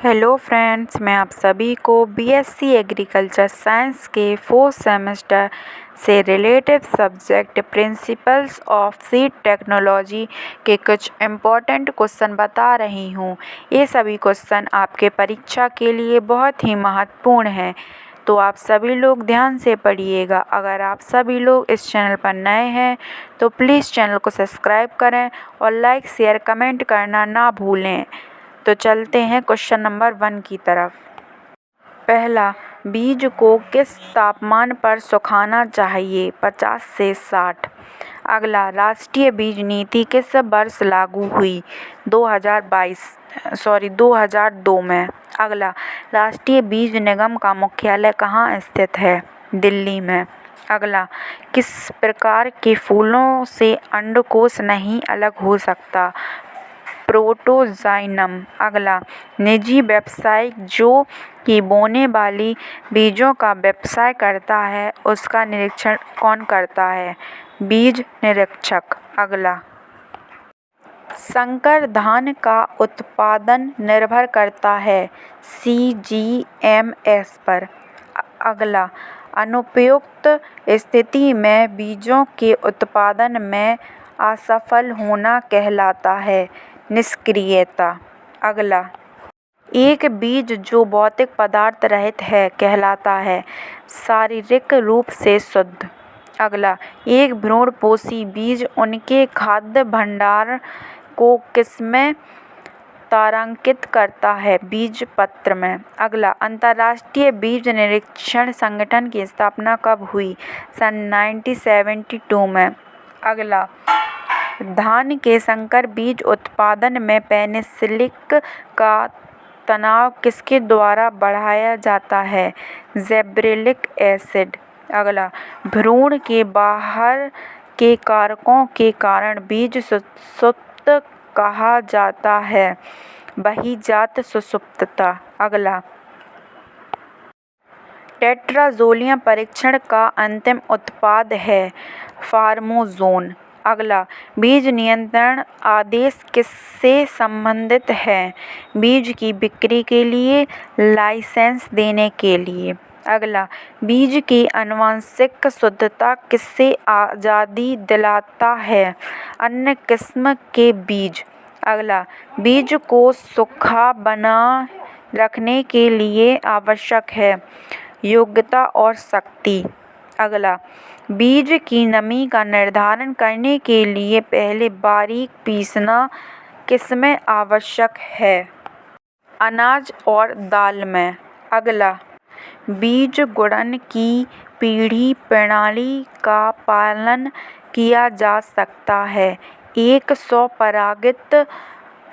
Hello friends, मैं आप सभी को बीएससी एग्रीकल्चर साइंस के 4th सेमेस्टर से related subject principles of seed technology के कुछ इम्पोर्टेंट क्वेश्चन बता रही हूँ। ये सभी क्वेश्चन आपके परीक्षा के लिए बहुत ही महत्वपूर्ण हैं, तो आप सभी लोग ध्यान से पढ़िएगा। अगर आप सभी लोग इस चैनल पर नए हैं तो प्लीज़ चैनल को सब्सक्राइब करें और लाइक शेयर कमेंट करना ना भूलें। तो चलते हैं क्वेश्चन नंबर 1 की तरफ। पहला, बीज को किस तापमान पर सुखाना चाहिए? 50 से 60। अगला, राष्ट्रीय बीज नीति किस वर्ष लागू हुई? 2002 में। अगला, राष्ट्रीय बीज निगम का मुख्यालय कहाँ स्थित है? दिल्ली में। अगला, किस प्रकार के फूलों से अंडकोश नहीं अलग हो सकता? प्रोटोजाइनम। अगला, निजी व्यवसायिक जो कि बोने वाली बीजों का व्यवसाय करता है उसका निरीक्षण कौन करता है? बीज निरीक्षक। अगला, संकर धान का उत्पादन निर्भर करता है सीजीएमएस पर। अगला, अनुपयुक्त स्थिति में बीजों के उत्पादन में असफल होना कहलाता है निष्क्रियता। अगला, एक बीज जो भौतिक पदार्थ रहित है कहलाता है शारीरिक रूप से शुद्ध। अगला, एक भ्रूणपोषी बीज उनके खाद्य भंडार को किसमें तारांकित करता है? बीजपत्र में। अगला, अंतर्राष्ट्रीय बीज निरीक्षण संगठन की स्थापना कब हुई? सन 1972 में। अगला, धान के संकर बीज उत्पादन में पेनिसिलिक का तनाव किसके द्वारा बढ़ाया जाता है? ज़िबरेलिक एसिड। अगला, भ्रूण के बाहर के कारकों के कारण बीज सुषुप्त कहा जाता है बहिर्जात सुषुप्तता। अगला, टेट्राजोलियम परीक्षण का अंतिम उत्पाद है फार्मोजोन। अगला, बीज नियंत्रण आदेश किससे संबंधित है? बीज की बिक्री के लिए लाइसेंस देने के लिए। अगला, बीज की आनुवंशिक शुद्धता किससे आज़ादी दिलाता है? अन्य किस्म के बीज। अगला, बीज को सूखा बना रखने के लिए आवश्यक है योग्यता और शक्ति। अगला, बीज की नमी का निर्धारण करने के लिए पहले बारीक पीसना किसमें आवश्यक है? अनाज और दाल में। अगला, बीज गुणन की पीढ़ी प्रणाली का पालन किया जा सकता है? एक स्वपरागित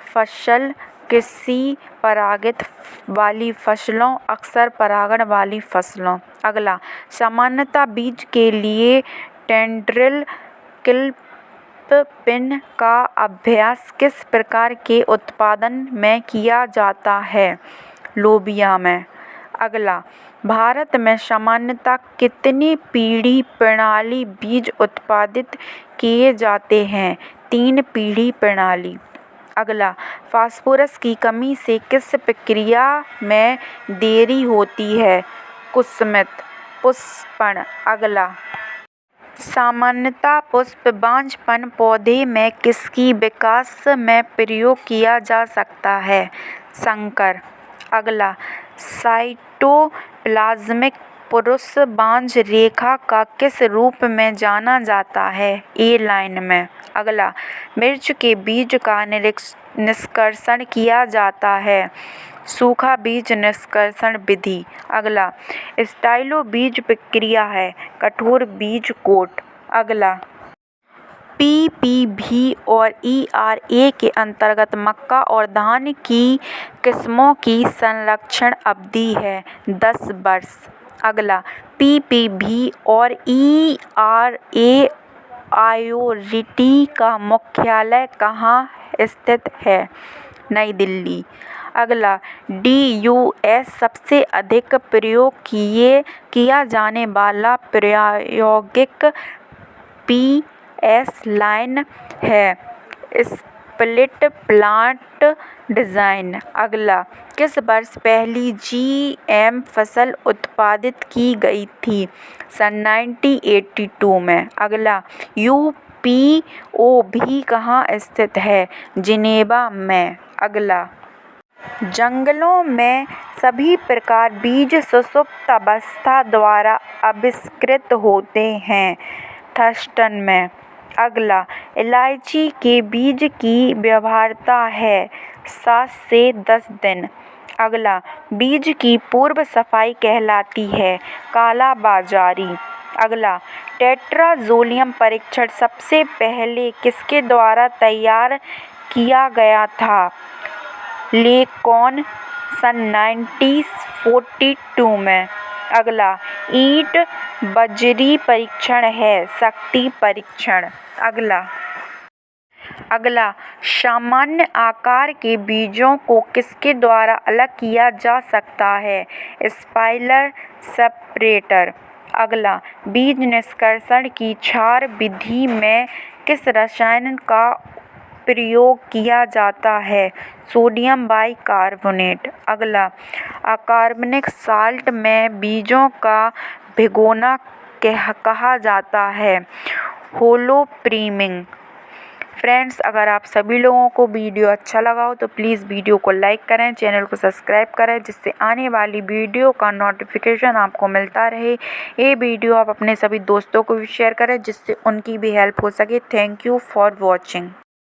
फसल, कृषि परागित वाली फसलों, अक्सर परागण वाली फसलों। अगला, सामान्यतः बीज के लिए टेंड्रिल क्लिपिंग का अभ्यास किस प्रकार के उत्पादन में किया जाता है? लोबिया में। अगला, भारत में सामान्यतः कितनी पीढ़ी प्रणाली बीज उत्पादित किए जाते हैं? 3 पीढ़ी प्रणाली। अगला, फास्फोरस की कमी से किस प्रक्रिया में देरी होती है? कुसुमित पुष्पण। अगला, सामान्यतः पुष्पबांझपन पौधे में किसकी विकास में प्रयोग किया जा सकता है? संकर। अगला, साइटोप्लाज्मिक पुरुष बांझ रेखा का किस रूप में जाना जाता है? ए लाइन में। अगला, मिर्च के बीज का निष्कर्षण किया जाता है सूखा बीज निष्कर्षण विधि। अगला, स्टाइलो बीज प्रक्रिया है कठोर बीज कोट। अगला, पीपीवी और ईआरए के अंतर्गत मक्का और धान की किस्मों की संरक्षण अवधि है 10 वर्ष। अगला, पीपीवी और ईआरए ऑथोरिटी का मुख्यालय कहाँ स्थित है? नई दिल्ली। अगला, डीयूएस सबसे अधिक प्रयोग किया जाने वाला प्रायोगिक पीएस लाइन है स्प्लिट प्लांट डिज़ाइन। अगला, किस वर्ष पहली GM फसल उत्पादित की गई थी? सन 1982 में। अगला, UPOB कहाँ स्थित है? जिनेवा में। अगला, जंगलों में सभी प्रकार बीज सुषुप्त अवस्था द्वारा आविष्कृत होते हैं। थर्स्टन में। अगला, इलायची के बीज की व्यवहार्यता है 7 से 10 दिन। अगला, बीज की पूर्व सफाई कहलाती है काला बाजारी। अगला, टेट्राजोलियम परीक्षण सबसे पहले किसके द्वारा तैयार किया गया था? लेकॉन, सन 1942 में। अगला, ईंट बजरी परीक्षण है शक्ति परीक्षण। अगला, सामान्य आकार के बीजों को किसके द्वारा अलग किया जा सकता है? Spiral separator. अगला, बीज निष्कर्षण की क्षार विधि में किस रसायन का प्रयोग किया जाता है? Sodium bicarbonate. अगला, अकार्बनिक साल्ट में बीजों का भिगोना कहा जाता है होलो प्रीमिंग। फ्रेंड्स, अगर आप सभी लोगों को वीडियो अच्छा लगा हो तो प्लीज़ वीडियो को लाइक करें, चैनल को सब्सक्राइब करें, जिससे आने वाली वीडियो का नोटिफिकेशन आपको मिलता रहे। ये वीडियो आप अपने सभी दोस्तों को भी शेयर करें, जिससे उनकी भी हेल्प हो सके। Thank you for watching.